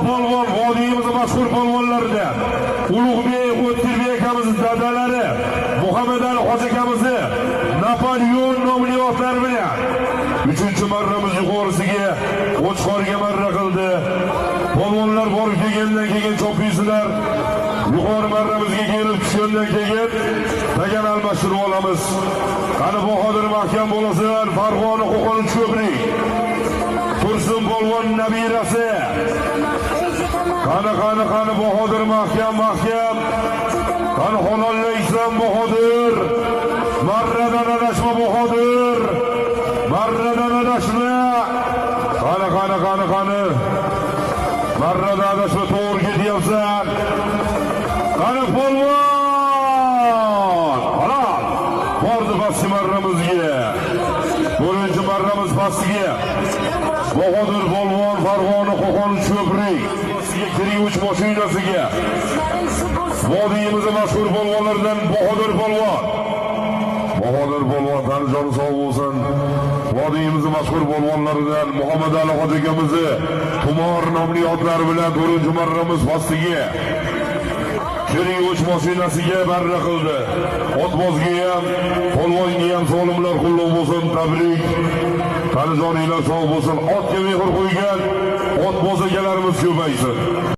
polvon vodiyimiz mashhur polvonlaridan Ulug'bek O'tkirbek akamiz dadalari Muhammadali hoji akamizni Napoleon nomli otlar bilan 3-marramiz yuqorisiga Qo'chqorga marra qildi. Polvonlar borib kelgandan keyin cho'pisizlar. Yuqori marramizga kelib tushgandan keyin tagan almashtirib olamiz. Qani Bahodir mahkam bo'lasan, Farg'ona Qo'qon ko'prik. Tursun polvon nabirasi. Qani Bahodir mahkam. Qani Xonalla Islom Bahodir. Marradan adashma Bahodir. Marradan adashma. Qani. Marradan adashma, to'g'ri ketyapsan. Qani polvon. Halol. Bordi pastki marramizga. 4-marramiz pastiga. Bahodir polvon Farg'ona Qo'qon ko'prik. Kiring 3 mashinasiga. Vodiyimizning mashhur polvonlaridan Bahodir polvon. Tanijoni sog' bo'lsin. Vodiyimizning mashhur polvonlaridan Muhammadali hoji akamizni Tumor nomli otlari bilan 4-marramiz pastiga. Kiring 3 mashinasiga barra qildi. Otbozga ham, polvonga ham so'limlar qullab bo'lsin, tabrik. Tanijoninglar sog' bo'lsin. Otga mehr qo'ygan otboz akalarimiz ko'paysin.